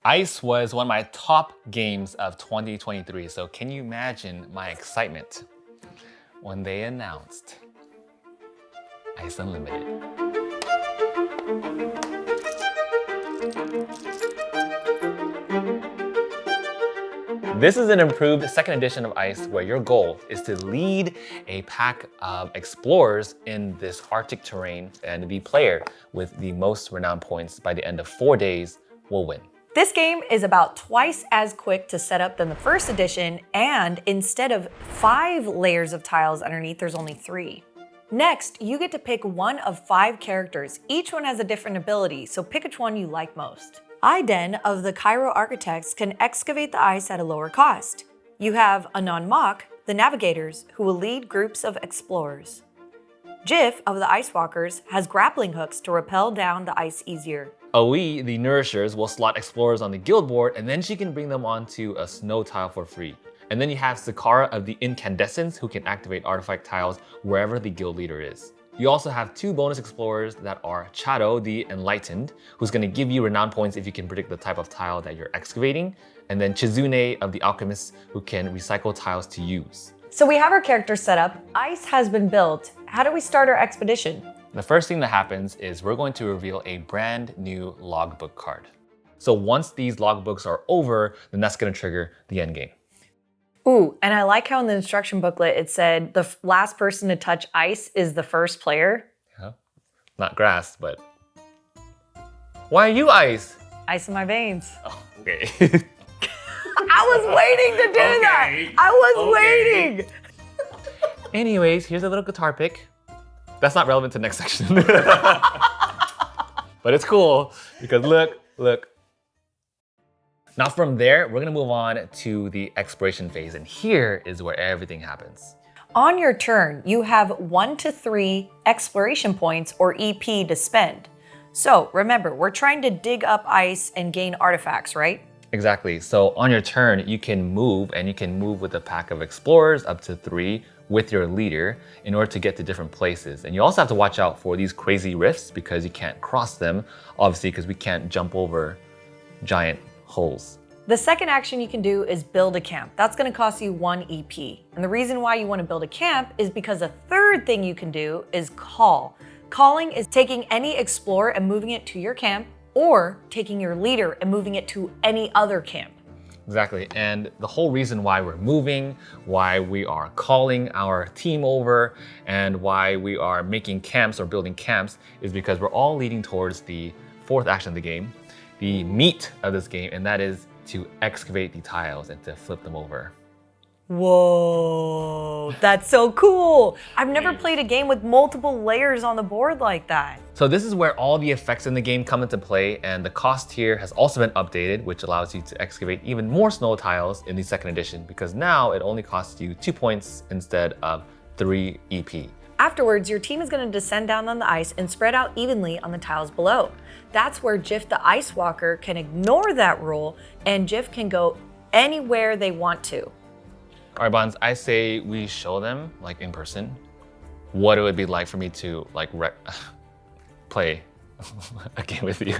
Ice was one of my top games of 2023, so can you imagine my excitement when they announced Ice Unlimited? This is an improved second edition of Ice where your goal is to lead a pack of explorers in this Arctic terrain, and the player with the most renown points by the end of 4 days will win. This game is about twice as quick to set up than the first edition, and instead of 5 layers of tiles underneath, there's only 3. Next, you get to pick one of 5 characters. Each one has a different ability, so pick which one you like most. Iden of the Cairo Architects can excavate the ice at a lower cost. You have Anon Mok, the Navigators, who will lead groups of explorers. Jif of the Ice Walkers has grappling hooks to rappel down the ice easier. Aoi, the Nourishers, will slot explorers on the guild board, and then she can bring them onto a snow tile for free. And then you have Sakara of the Incandescents, who can activate artifact tiles wherever the guild leader is. You also have 2 bonus explorers that are Chado, the Enlightened, who's going to give you renown points if you can predict the type of tile that you're excavating, and then Chizune of the Alchemists, who can recycle tiles to use. So we have our characters set up, ice has been built. How do we start our expedition? The first thing that happens is we're going to reveal a brand new logbook card. So once these logbooks are over, then that's going to trigger the end game. Ooh, and I like how in the instruction booklet it said the last person to touch ice is the first player. Yeah. Not grass, but... Why are you ice? Ice in my veins. Oh, okay. I was waiting to do that. I was waiting. Anyways, here's a little guitar pick. That's not relevant to the next section. But it's cool because look. Now from there, we're gonna move on to the exploration phase, and here is where everything happens. On your turn, you have 1 to 3 exploration points or EP to spend. So remember, we're trying to dig up ice and gain artifacts, right? Exactly. So on your turn, you can move, and you can move with a pack of explorers up to 3 with your leader in order to get to different places. And you also have to watch out for these crazy rifts because you can't cross them, obviously, because we can't jump over giant holes. The second action you can do is build a camp. That's going to cost you 1 EP. And the reason why you want to build a camp is because a third thing you can do is call. Calling is taking any explorer and moving it to your camp, or taking your leader and moving it to any other camp. Exactly, and the whole reason why we're moving, why we are calling our team over, and why we are making camps or building camps is because we're all leading towards the 4th action of the game, the meat of this game, and that is to excavate the tiles and to flip them over. Whoa, that's so cool. I've never played a game with multiple layers on the board like that. So this is where all the effects in the game come into play, and the cost here has also been updated, which allows you to excavate even more snow tiles in the second edition, because now it only costs you 2 points instead of 3 EP. Afterwards, your team is going to descend down on the ice and spread out evenly on the tiles below. That's where Jif the Ice Walker can ignore that rule, and Jif can go anywhere they want to. All right, Banz, I say we show them, like in person, what it would be like for me to like play a game with you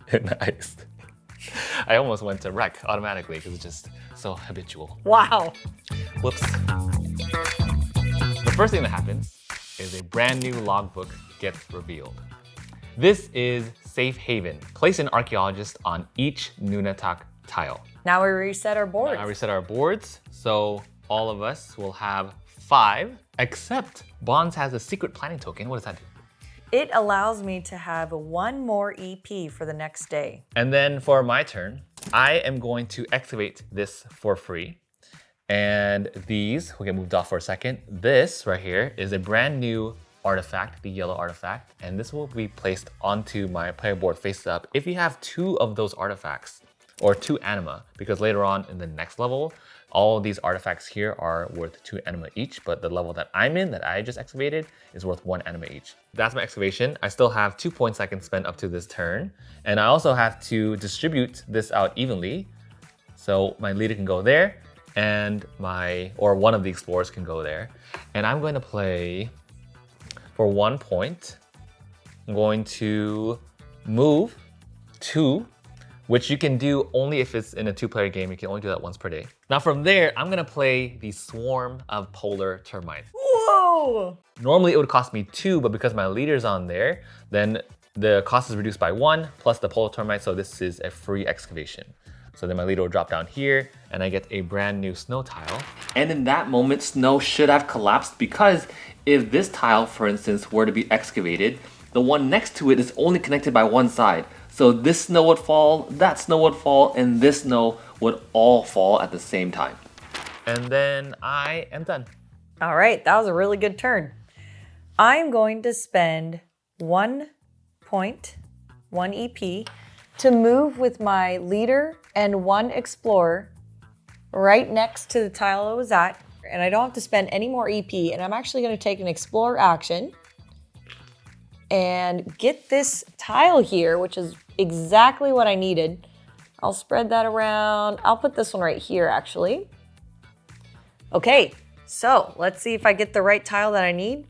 in the ice. I almost went to wreck automatically because it's just so habitual. Wow. Whoops. The first thing that happens is a brand new logbook gets revealed. This is Safe Haven. Place an archaeologist on each Nunatak tile. Now we reset our boards. Now we reset our boards, so all of us will have 5, except Banz has a secret planning token. What does that do? It allows me to have 1 more EP for the next day. And then for my turn, I am going to excavate this for free. And these will get moved off for a second. This right here is a brand new artifact, the yellow artifact, and this will be placed onto my player board face up if you have 2 of those artifacts, or 2 anima, because later on in the next level, all of these artifacts here are worth 2 anima each, but the level that I'm in, that I just excavated, is worth 1 anima each. That's my excavation. I still have 2 points I can spend up to this turn, and I also have to distribute this out evenly, so my leader can go there, and one of the explorers can go there. And I'm going to play, for 1 point, I'm going to move 2 which you can do only if it's in a 2-player game. You can only do that once per day. Now from there, I'm gonna play the swarm of polar termites. Whoa! Normally it would cost me 2, but because my leader's on there, then the cost is reduced by 1 plus the polar termite, so this is a free excavation. So then my leader will drop down here and I get a brand new snow tile. And in that moment, snow should have collapsed because if this tile, for instance, were to be excavated, the one next to it is only connected by one side. So this snow would fall, that snow would fall, and this snow would all fall at the same time. And then I am done. All right, that was a really good turn. I'm going to spend 1 point, 1 EP, to move with my leader and 1 explorer right next to the tile I was at. And I don't have to spend any more EP, and I'm actually gonna take an explorer action and get this tile here, which is exactly what I needed. I'll spread that around. I'll put this one right here, actually. Okay, so let's see if I get the right tile that I need.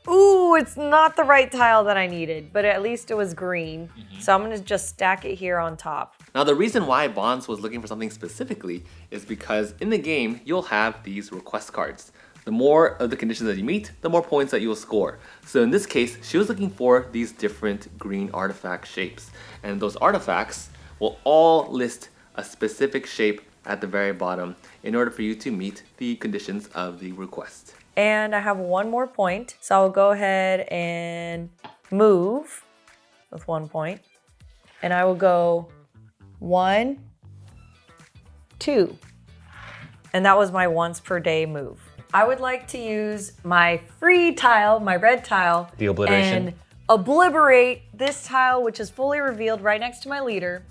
Ooh, it's not the right tile that I needed, but at least it was green. So I'm gonna just stack it here on top. Now the reason why Banz was looking for something specifically is because in the game, you'll have these request cards. The more of the conditions that you meet, the more points that you will score. So in this case, she was looking for these different green artifact shapes. And those artifacts will all list a specific shape at the very bottom in order for you to meet the conditions of the request. And I have 1 more point, so I'll go ahead and move with 1 point. And I will go 1, 2. And that was my once per day move. I would like to use my free tile, my red tile, The obliteration. and obliterate this tile, which is fully revealed right next to my leader.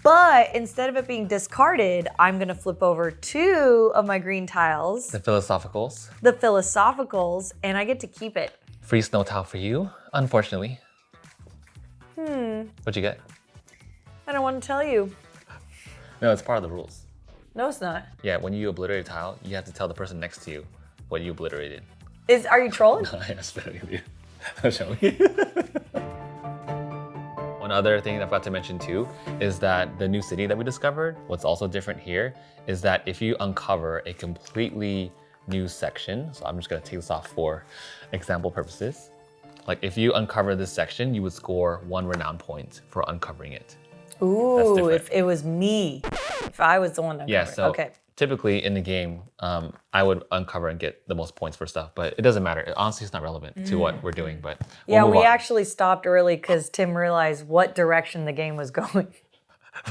But instead of it being discarded, I'm gonna flip over 2 of my green tiles, The philosophicals. and I get to keep it. Free snow tile for you, unfortunately. What'd you get? I don't want to tell you. No, it's part of the rules. No, it's not. Yeah, when you obliterate a tile, you have to tell the person next to you what you obliterated. Are you trolling? I'm spitting with you. Don't show me. One other thing I forgot to mention too is that the new city that we discovered, what's also different here is that if you uncover a completely new section, so I'm just gonna take this off for example purposes. Like if you uncover this section, you would score 1 renown point for uncovering it. Ooh, if it was me, if I was the one that Yeah, so okay. typically in the game, I would uncover and get the most points for stuff, but it doesn't matter. Honestly, it's not relevant to what we're doing, but we'll Yeah, move we on. actually stopped early because Tim realized what direction the game was going.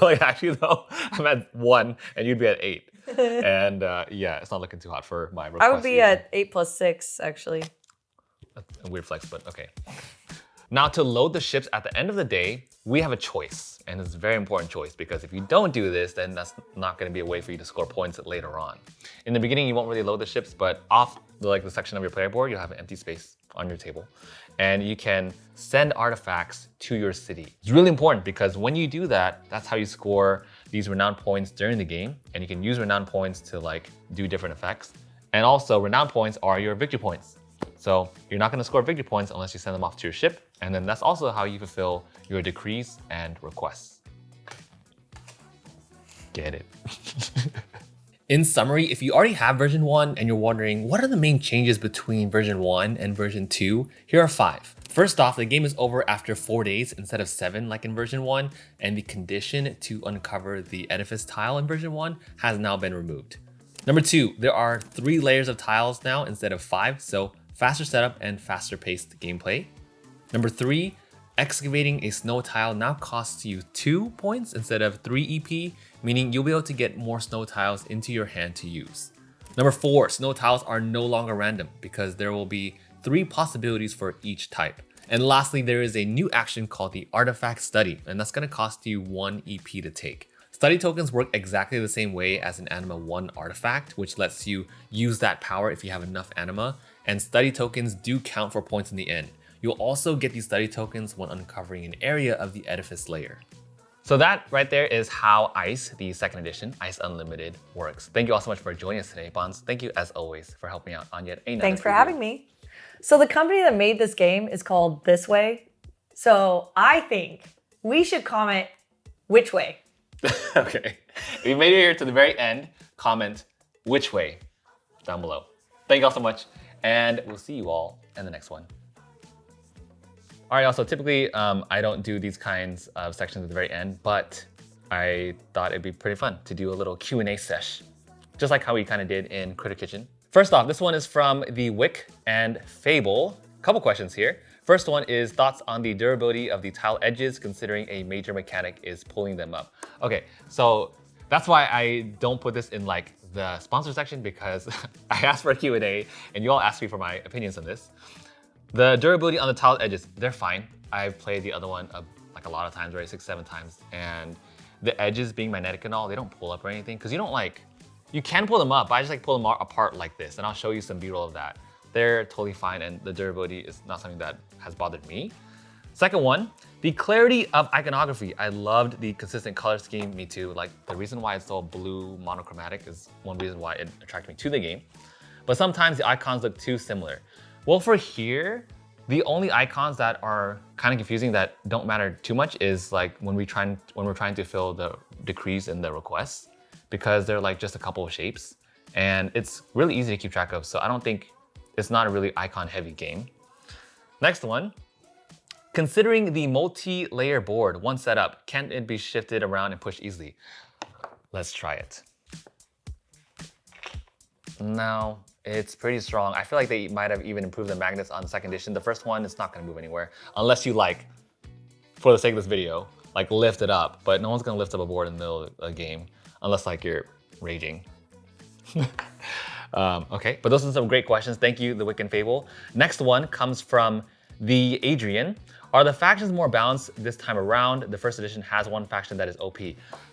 Like actually though, I'm at 1 and you'd be at 8. And yeah, it's not looking too hot for my request. I would be at 8 plus 6, actually. A weird flex, but okay. Now to load the ships at the end of the day, we have a choice. And it's a very important choice because if you don't do this, then that's not gonna be a way for you to score points later on. In the beginning, you won't really load the ships, but off the section of your player board, you'll have an empty space on your table. And you can send artifacts to your city. It's really important because when you do that, that's how you score these renown points during the game. And you can use renown points to do different effects. And also renown points are your victory points. So you're not gonna score victory points unless you send them off to your ship. And then that's also how you fulfill your decrees and requests. Get it? In summary, if you already have version 1 and you're wondering what are the main changes between version 1 and version 2, here are 5. First off, the game is over after 4 days instead of 7 like in version 1, and the condition to uncover the edifice tile in version 1 has now been removed. Number 2, there are 3 layers of tiles now instead of 5, so faster setup and faster paced gameplay. Number 3, excavating a snow tile now costs you 2 points instead of 3 EP, meaning you'll be able to get more snow tiles into your hand to use. Number 4, snow tiles are no longer random because there will be 3 possibilities for each type. And lastly, there is a new action called the artifact study, and that's going to cost you 1 EP to take. Study tokens work exactly the same way as an Anima 1 artifact, which lets you use that power if you have enough Anima, and study tokens do count for points in the end. You'll also get these study tokens when uncovering an area of the edifice layer. So that right there is how ICE, the second edition, ICE Unlimited, works. Thank you all so much for joining us today, Banz. Thank you as always for helping me out on yet another Thanks for preview. having me. So the company that made this game is called This Way. So I think we should comment Which way? Okay. If you made it here to the very end, comment which way down below. Thank you all so much, and we'll see you all in the next one. All right, also typically I don't do these kinds of sections at the very end, but I thought it'd be pretty fun to do a little Q&A sesh, just like how we kind of did in Critter Kitchen. First off, this one is from the Wick and Fable. Couple questions here. First one is thoughts on the durability of the tile edges considering a major mechanic is pulling them up. Okay, so that's why I don't put this in like the sponsor section, because I asked for a Q&A and you all asked me for my opinions on this. The durability on the tile edges, they're fine. I've played the other one like a lot of times, right? 6-7 times. And the edges being magnetic and all, they don't pull up or anything, because you don't like, you can pull them up, but I just like pull them apart like this, and I'll show you some B-roll of that. They're totally fine, and the durability is not something that has bothered me. Second one, the clarity of iconography. I loved the consistent color scheme, me too. Like the reason why it's so blue monochromatic is one reason why it attracted me to the game. But sometimes the icons look too similar. Well, for here, the only icons that are kind of confusing that don't matter too much is like when we're trying to fill the decrees in the requests, because they're like just a couple of shapes, and it's really easy to keep track of. So I don't think it's not a really icon heavy game. Next one, considering the multi-layer board, one setup, can it be shifted around and pushed easily? Let's try it. No, it's pretty strong. I feel like they might have even improved the magnets on the second edition. The first one, it's not gonna move anywhere unless you like, for the sake of this video, like lift it up, but no one's gonna lift up a board in the middle of a game unless like you're raging. Okay, but those are some great questions. Thank you, the Wick and Fable. Next one comes from the Adrian. Are the factions more balanced this time around? The first edition has one faction that is OP.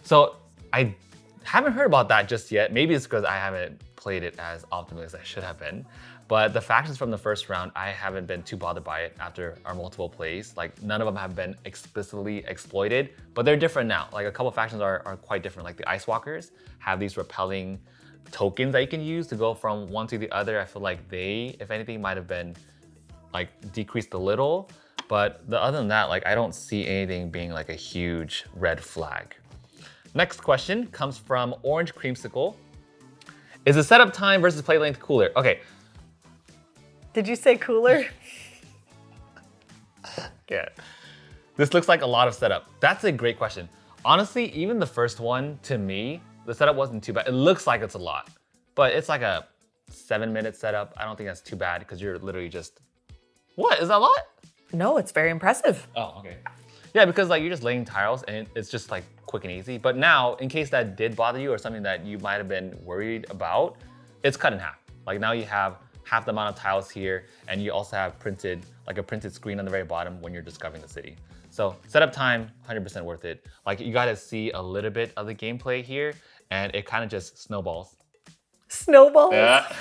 So I haven't heard about that just yet. Maybe it's because I haven't played it as optimally as I should have been. But the factions from the first round, I haven't been too bothered by it after our multiple plays. Like none of them have been explicitly exploited, but they're different now. Like a couple factions are quite different. Like the Ice Walkers have these repelling tokens that you can use to go from one to the other. I feel like they, if anything, might have been like decreased a little. But other than that, like I don't see anything being like a huge red flag. Next question comes from Orange Creamsicle. Is the setup time versus play length cooler? Okay. Did you say cooler? Yeah. This looks like a lot of setup. That's a great question. Honestly, even the first one, to me, the setup wasn't too bad. It looks like it's a lot, but it's like a 7-minute setup. I don't think that's too bad because you're literally just, what, is that a lot? No, it's very impressive. Oh, okay. Yeah, because like you're just laying tiles and it's just like quick and easy. But now, in case that did bother you or something that you might have been worried about, it's cut in half. Like now you have half the amount of tiles here, and you also have printed, like a printed screen on the very bottom when you're discovering the city. So setup time, 100% worth it. Like you gotta see a little bit of the gameplay here, and it kind of just snowballs. Snowballs? Yeah.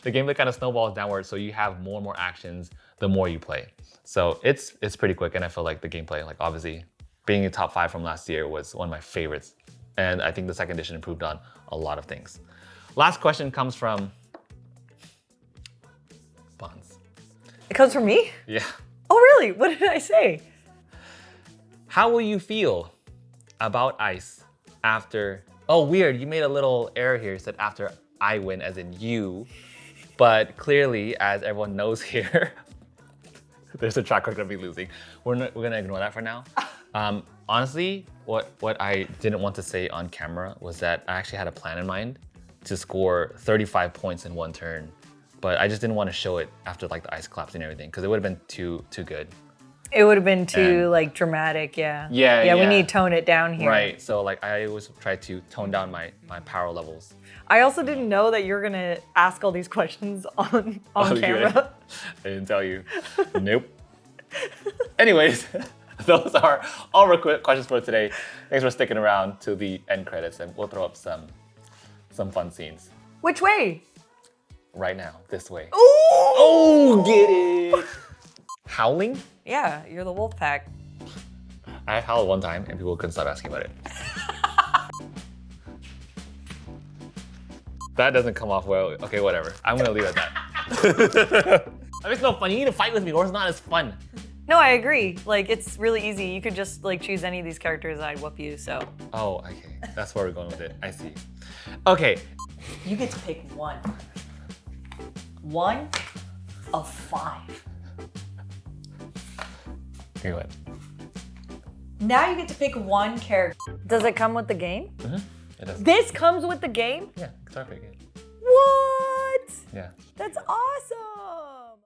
The gameplay kind of snowballs downward, so you have more and more actions the more you play. So it's pretty quick, and I feel like the gameplay, like obviously being in top 5 from last year was one of my favorites. And I think the second edition improved on a lot of things. Last question comes from Banz. It comes from me? Yeah. Oh, really? What did I say? How will you feel about ice after, oh weird, you made a little error here, you said after I win as in you, but clearly as everyone knows here, there's a track record of me losing. We're gonna ignore that for now. Honestly, what I didn't want to say on camera was that I actually had a plan in mind to score 35 points in one turn, but I just didn't want to show it after like the ice collapse and everything, because it would have been too good. It would have been too like dramatic, yeah. Yeah, we need to tone it down here. Right, so like I always try to tone down my power levels. I also didn't know that you're gonna ask all these questions on camera. I didn't tell you. Nope. Anyways, those are all our questions for today. Thanks for sticking around to the end credits, and we'll throw up some fun scenes. Which way? Right now, this way. Ooh! Oh, get it! Howling? Yeah, you're the wolf pack. I howled one time and people couldn't stop asking about it. That doesn't come off well. Okay, whatever. I'm gonna leave it at that. I mean, it's no fun. You need to fight with me or it's not as fun. No, I agree. Like, it's really easy. You could just like choose any of these characters and I'd whoop you, so. Oh, okay. That's where we're going with it. I see. Okay. You get to pick one. One of 5. Here you go. Now you get to pick one character. Does it come with the game? Mm-hmm. It does. This comes with the game? Yeah, start picking. What? Yeah. That's awesome.